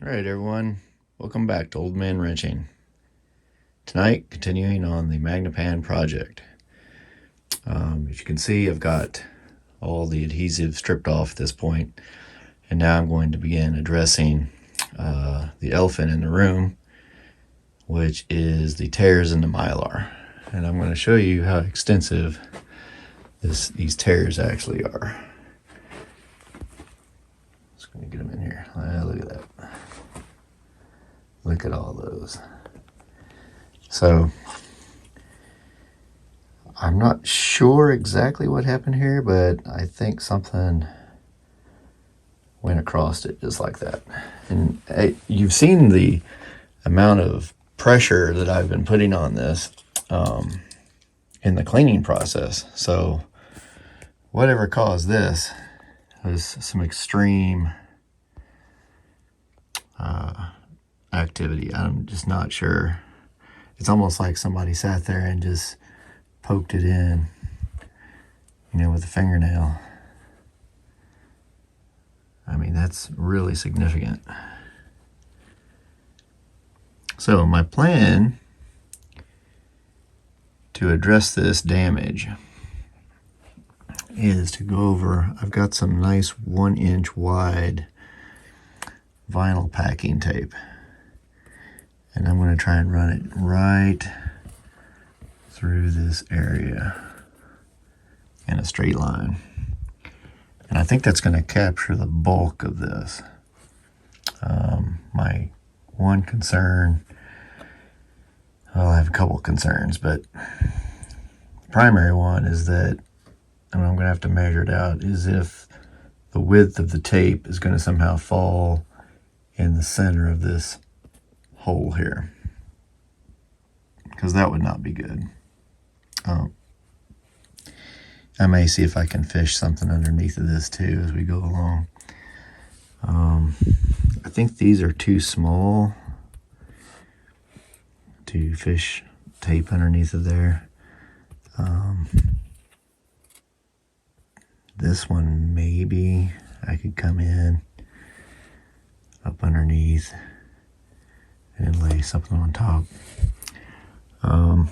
All right, everyone, welcome back to Old Man Wrenching. Tonight, continuing on the Magnepan project. As you can see, I've got all the adhesive stripped off at this point, and now I'm going to begin addressing the elephant in the room, which is the tears in the Mylar. And I'm going to show you how extensive these tears actually are. Just going to get them in here. Look at that. Look at all those. So I'm not sure exactly what happened here, but I think something went across it just like that. And you've seen the amount of pressure that I've been putting on this in the cleaning process. So whatever caused this was some extreme activity. I'm just not sure. It's almost like somebody sat there and just poked it in, with a fingernail. I mean, that's really significant. So my plan to address this damage is to go over, I've got some nice 1-inch wide vinyl packing tape, and I'm going to try and run it right through this area in a straight line. And I think that's going to capture the bulk of this. My one concern, well, I have a couple of concerns, but the primary one is that, and I'm going to have to measure it out, is if the width of the tape is going to somehow fall in the center of this hole here, because that would not be good. I may see if I can fish something underneath of this too as we go along. I think these are too small to fish tape underneath of there. This one, maybe I could come in up underneath and lay something on top. And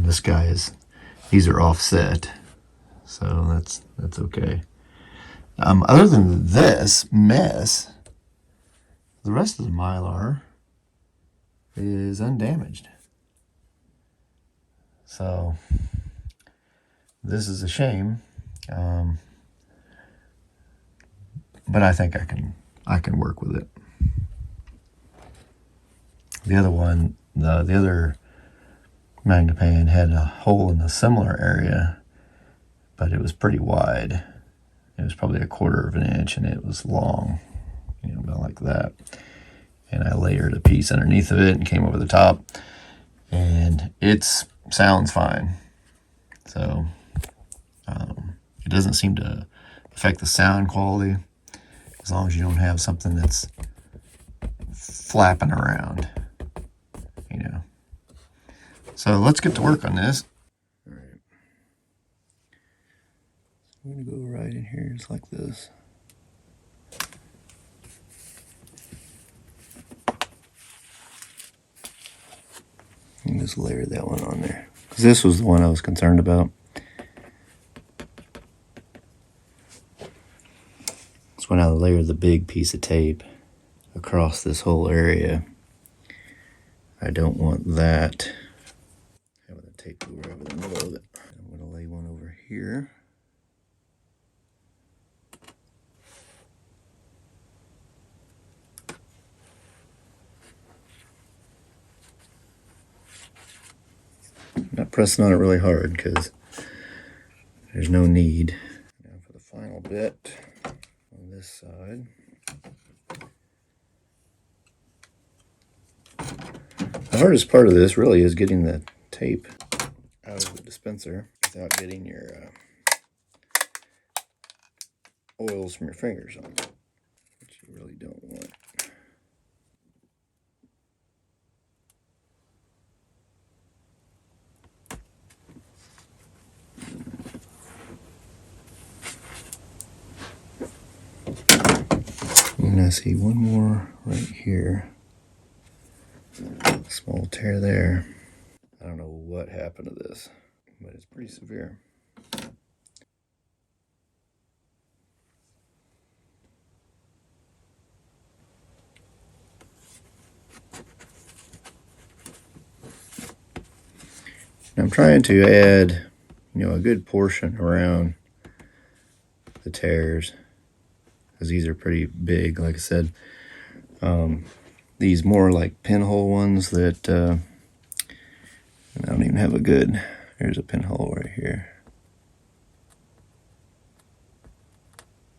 this guy these are offset, so that's okay. Other than this mess, the rest of the Mylar is undamaged. So this is a shame, but I think I can work with it. The other one, the other Magnepan had a hole in a similar area, but it was pretty wide. It was probably 1/4 of an inch, and it was long, about like that. And I layered a piece underneath of it and came over the top, and it sounds fine. So it doesn't seem to affect the sound quality, as long as you don't have something that's flapping around, So let's get to work on this. All right. I'm going to go right in here just like this. And just layer that one on there, because this was the one I was concerned about. That's when I layer the big piece of tape across this whole area. I don't want that having the tape go right over the middle of it. I'm going to lay one over here. Not pressing on it really hard because there's no need. Now for the final bit on this side. The hardest part of this really is getting the tape out of the dispenser without getting your oils from your fingers on it, which you really don't want. see one more right here. Small tear there. I don't know what happened to this, but it's pretty severe. I'm trying to add, a good portion around the tears, because these are pretty big. Like I said, these more like pinhole ones that I don't even have a good. Here's a pinhole right here.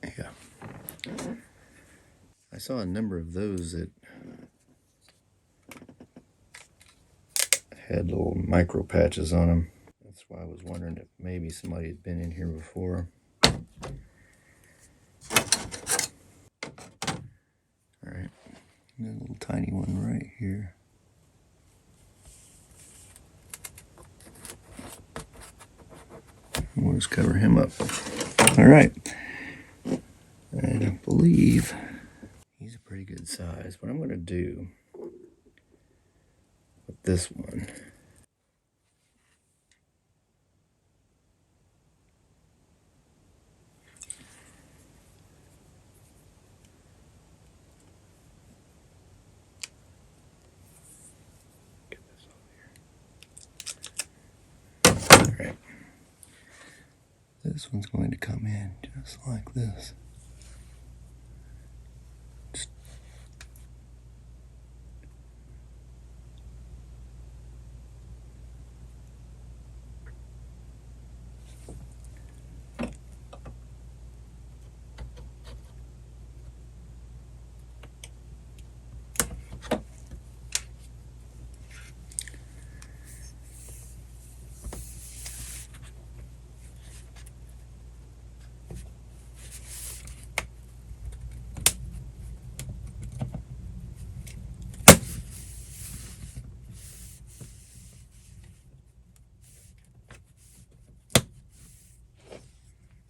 Yeah, I saw a number of those that had little micro patches on them. That's why I was wondering if maybe somebody had been in here before. All right, a little tiny one right here. We'll just cover him up. All right, and I believe he's a pretty good size. What I'm going to do with this one, get this over here. All right, this one's going to come in just like this.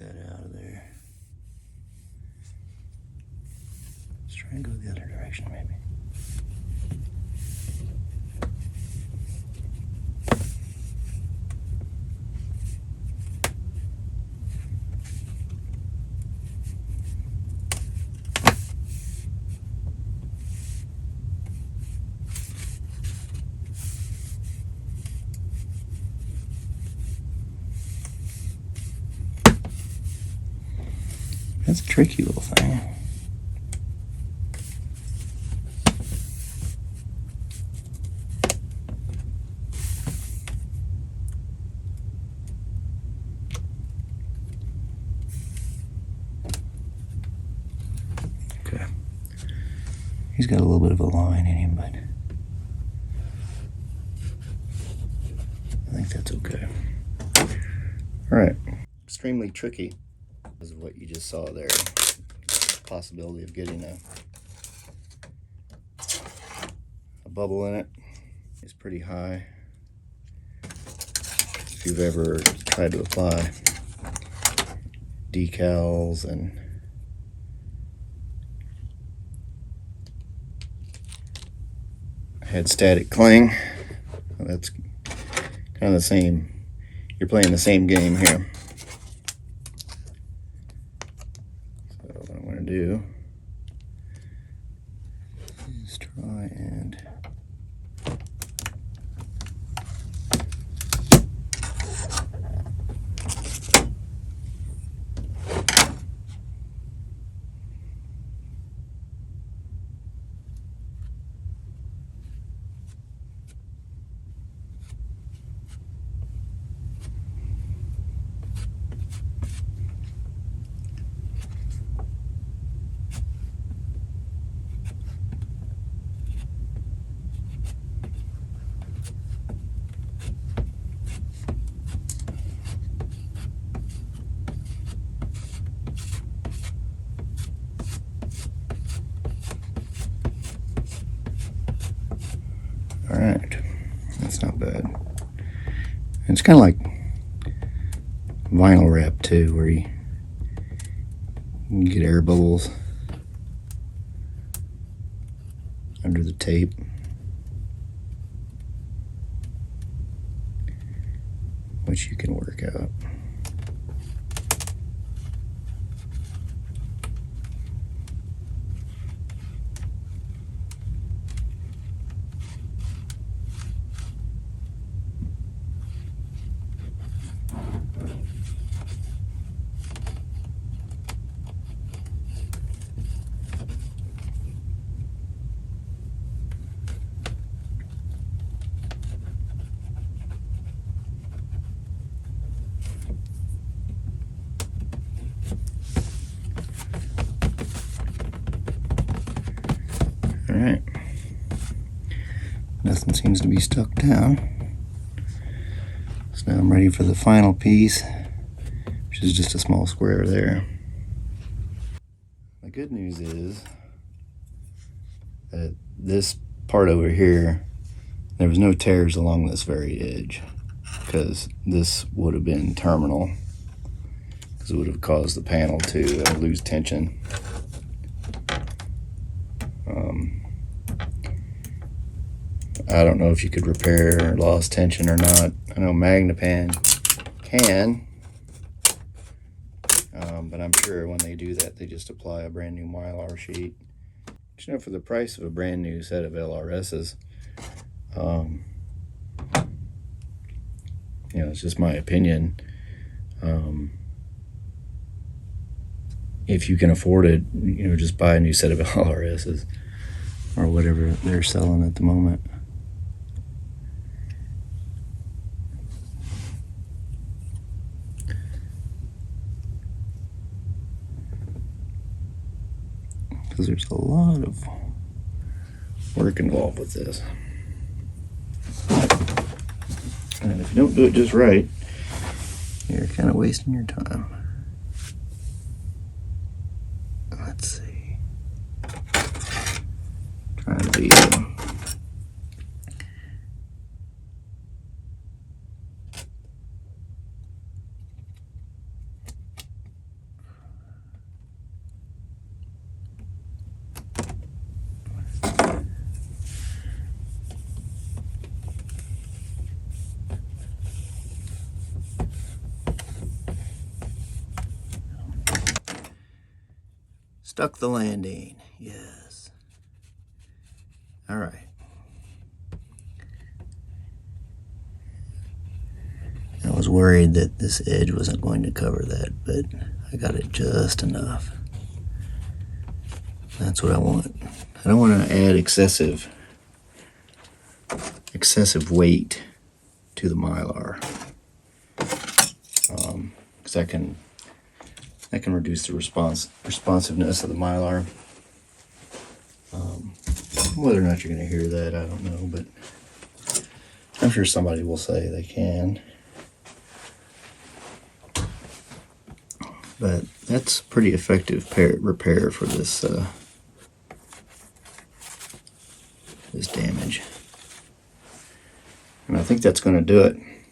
That out of there. Let's try and go the other direction, maybe. That's a tricky little thing. Okay. He's got a little bit of a line in him, but I think that's okay. All right. Extremely tricky is what you just saw there. Possibility of getting a bubble in it is pretty high. If you've ever tried to apply decals and had static cling, that's kind of the same. You're playing the same game here. So what I'm going to do is try and all right, that's not bad. It's kind of like vinyl wrap too, where you can get air bubbles. under the tape. Which you can work out. All right, nothing seems to be stuck down. So now I'm ready for the final piece, which is just a small square there. The good news is that this part over here, there was no tears along this very edge, because this would have been terminal, because it would have caused the panel to lose tension. I don't know if you could repair lost tension or not. I know Magnepan can, but I'm sure when they do that, they just apply a brand new Mylar sheet. But, you know, for the price of a brand new set of LRSs, you know, it's just my opinion. If you can afford it, you know, just buy a new set of LRSs or whatever they're selling at the moment. Because there's a lot of work involved with this. And if you don't do it just right, you're kind of wasting your time. Let's see. Trying to be stuck the landing. Yes. All right. I was worried that this edge wasn't going to cover that, but I got it just enough. That's what I want. I don't want to add excessive weight to the Mylar, because that can reduce the responsiveness of the Mylar. Whether or not you're going to hear that, I don't know, but I'm sure somebody will say they can. But that's pretty effective repair for this this damage. And I think that's going to do it.